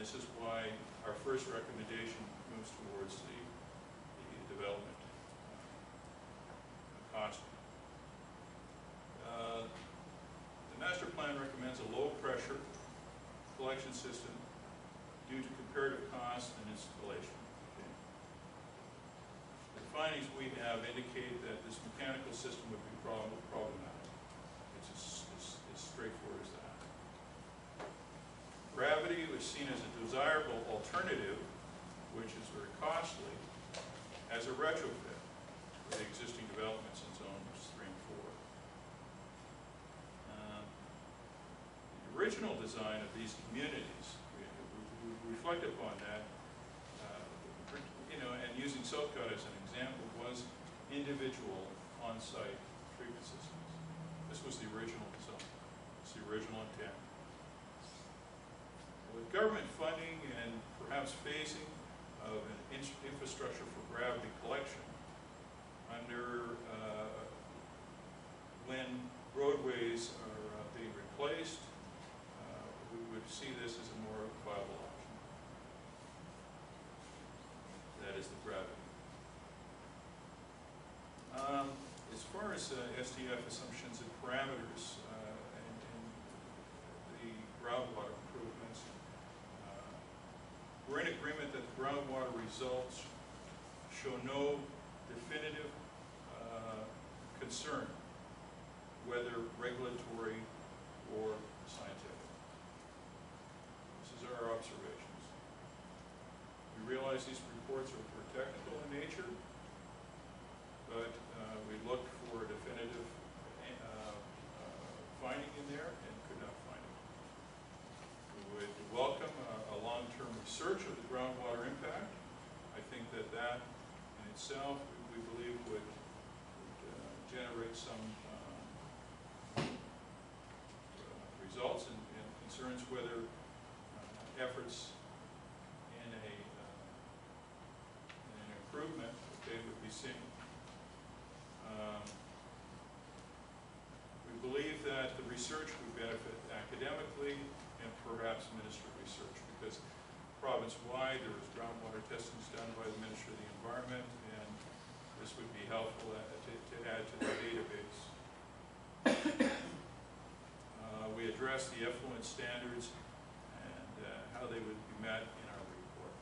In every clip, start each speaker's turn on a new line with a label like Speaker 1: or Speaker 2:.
Speaker 1: this is why our first recommendation moves towards the development cost. The master plan recommends a low-pressure collection system due to comparative cost and installation. Okay. The findings we have indicate that this mechanical system would be problematic. It's as straightforward as that. Gravity was seen as a desirable alternative, which is very costly, as a retrofit for the existing developments in zones 3 and 4. The original design of these communities, we reflect upon that, and using Southcott as an example, was individual on-site treatment systems. This was the original design. It's the original intent. With government funding and perhaps phasing of an infrastructure for gravity collection, when roadways are being replaced, we would see this as a more viable option. That is the gravity. As far as SDF assumptions and parameters and the groundwater improvements, we're in agreement that the groundwater results show no definitive concern, whether regulatory or scientific. This is our observations. We realize these reports are technical in nature, but we looked for a definitive finding in there and could not find it. We would welcome a long-term research of the groundwater impact. I think that that in itself, we believe, would generate some results and concerns whether efforts in an improvement, okay, would be seen. We believe that the research would benefit academically and perhaps ministry research, because province-wide there is groundwater testing done by the Ministry of the Environment, and this would be helpful to add to the database. We address the effluent standards and how they would be met in our report.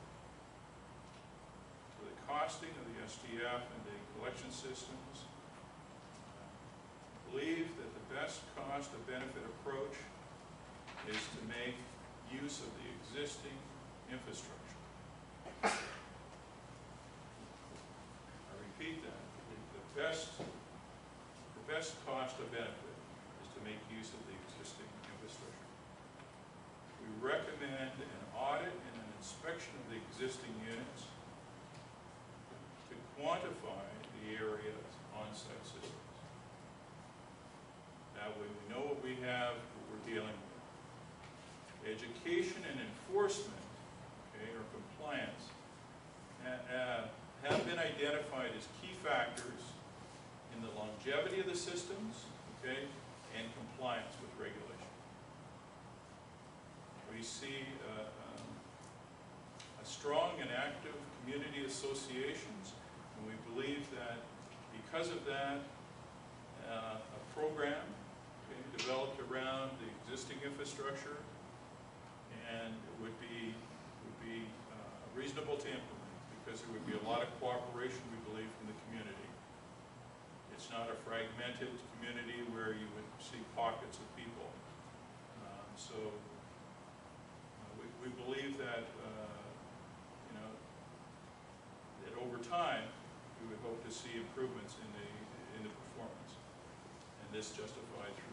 Speaker 1: For the costing of the SDF and the collection systems, believe that the best cost-to-benefit approach is to make use of the existing infrastructure. I repeat that. The best cost-to-benefit is to make use of the existing infrastructure. We recommend an audit and an inspection of the existing units to quantify the area's on-site systems. That way we know what we have, what we're dealing with. Education and enforcement, okay, or compliance, have been identified as key factors in the longevity of the systems, okay, and compliance with regulation. We see a strong and active community associations, and we believe that because of that, a program developed around the existing infrastructure and it would be reasonable to implement, because there would be a lot of cooperation, we believe, from the community. It's not a fragmented community where you would see pockets of people. We believe that that over time we would hope to see improvements in the performance, and this justified through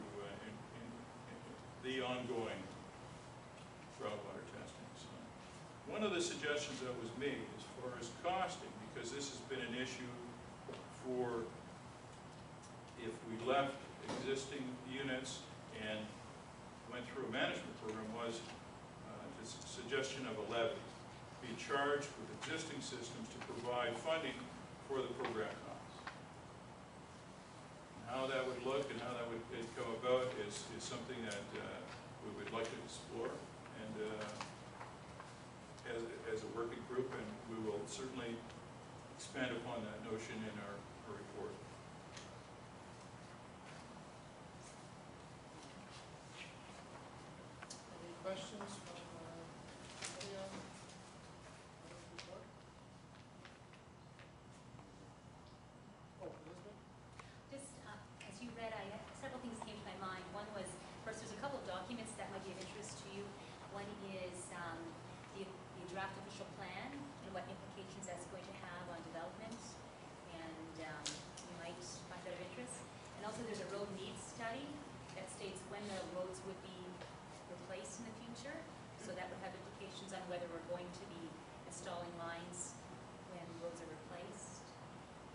Speaker 1: the ongoing groundwater testing. So one of the suggestions that was made as far as costing, because this has been an issue for if we left existing units and went through a management program, was the suggestion of a levy, be charged with existing systems to provide funding for the program costs. And how that would look and how that would come about is something that we would like to explore, and working group, and we will certainly expand upon that notion in our report.
Speaker 2: Any questions from anybody on the report? Oh, Elizabeth?
Speaker 3: Just as you read, several things came to my mind. One was, first, there's a couple of documents that might be of interest to you. One is the draft official plan and what implications that's going to have on development, and you might find that of interest. And also, there's a road needs study that states when the roads would be replaced in the future. So that would have implications on whether we're going to be installing lines when roads are replaced.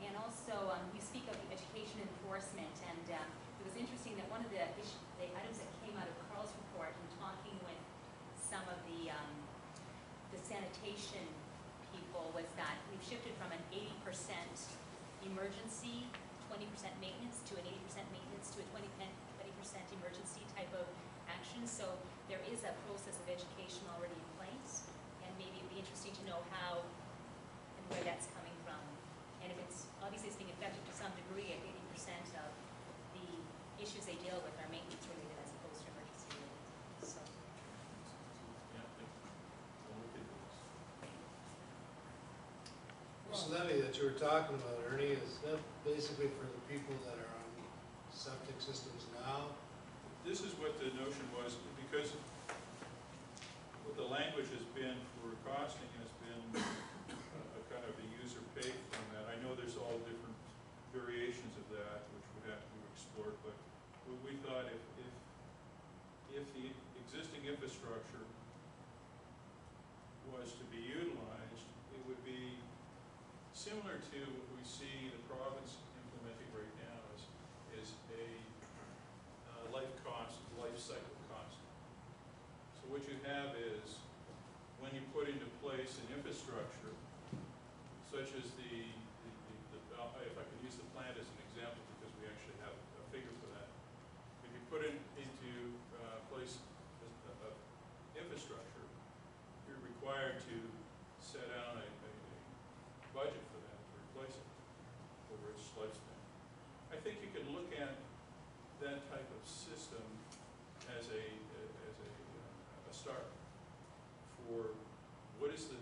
Speaker 3: And also, you speak of the education enforcement, and it was interesting that one of the items that came out of Carl's report in talking with some of the sanitation people was that we've shifted from an 80% emergency, 20% maintenance, to an 80% maintenance to a 20% emergency type of action. So there is a process of education already in place, and maybe it'd be interesting to know how and where that's coming from. And if it's, obviously it's being effective to some degree, if 80% of the issues they deal with are maintenance related as opposed to emergency related. So.
Speaker 2: This levy that you were talking about, Ernie, is that basically for the people that are on septic systems now?
Speaker 1: This is what the notion was, because what the language has been for costing has been a kind of a user pay format. I know there's all different variations of that which would have to be explored, but we thought if the existing infrastructure was to be utilized, it would be similar to what we see the province implementing right now is a life cycle cost. So what you have is, when you put into place an infrastructure, such as if I could use the plant as an example, because we actually have a figure for that. If you put into place infrastructure, you're required to set out a budget for that to replace it over its lifespan. I think you can look at that type of system as a start for what is the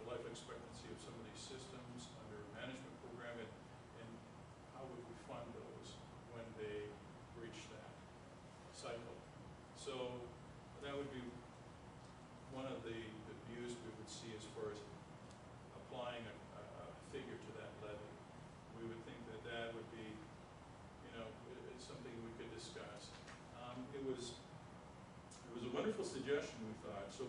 Speaker 1: life expectancy of some of these systems under a management program, and how would we fund those when they reach that cycle. So that would be one of the views we would see as far as applying a figure to that levy. We would think that that would be, it's something we could discuss. It was a wonderful suggestion, we thought. So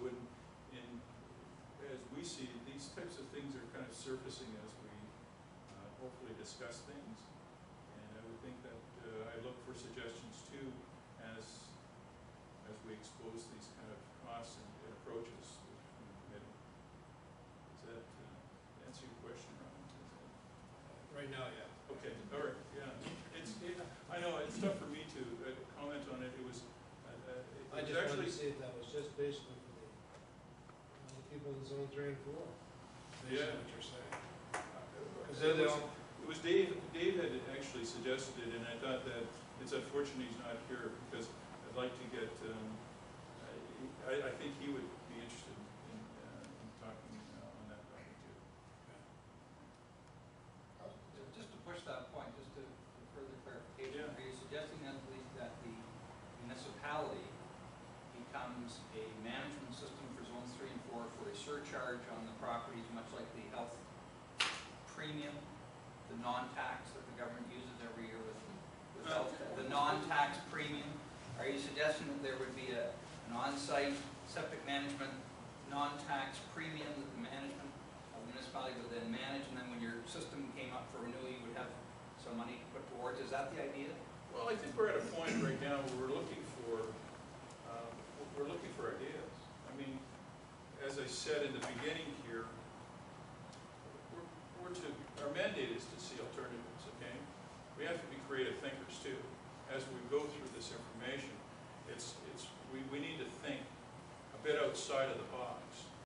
Speaker 1: as we see, these types of things are kind of surfacing as we hopefully discuss things. And I would think that I look for suggestions too as we expose these kind of costs and approaches from the committee. Does that answer your question, Ron?
Speaker 2: Right now, yeah.
Speaker 1: Okay, all right, yeah. I know, it's tough for me to comment on it. It was
Speaker 2: I just wanted to see if that was just basically for the people in zone 3 and 4.
Speaker 1: Yeah.
Speaker 2: What you're saying.
Speaker 1: It was Dave had actually suggested it, and I thought that it's unfortunate he's not here, because I'd like to get, I think he would be interested in talking on that topic too.
Speaker 4: Just to push that point, just to further clarification,
Speaker 1: Yeah.
Speaker 4: Are you suggesting that the municipality becomes a management system for zones 3 and 4 for a surcharge on the properties, much like the health premium, the non-tax that the government uses every year with the non-tax premium? Are you suggesting that there would be an on-site septic management non-tax premium that the management of the municipality would then manage, and then when your system came up for renewal, you would have some money to put towards? Is that the idea?
Speaker 1: Well, I think we're at a point right now where we're looking for ideas. I mean, as I said in the beginning here, our mandate is to see alternatives. Okay, we have to be creative thinkers too. As we go through this information, we need to think a bit outside of the box.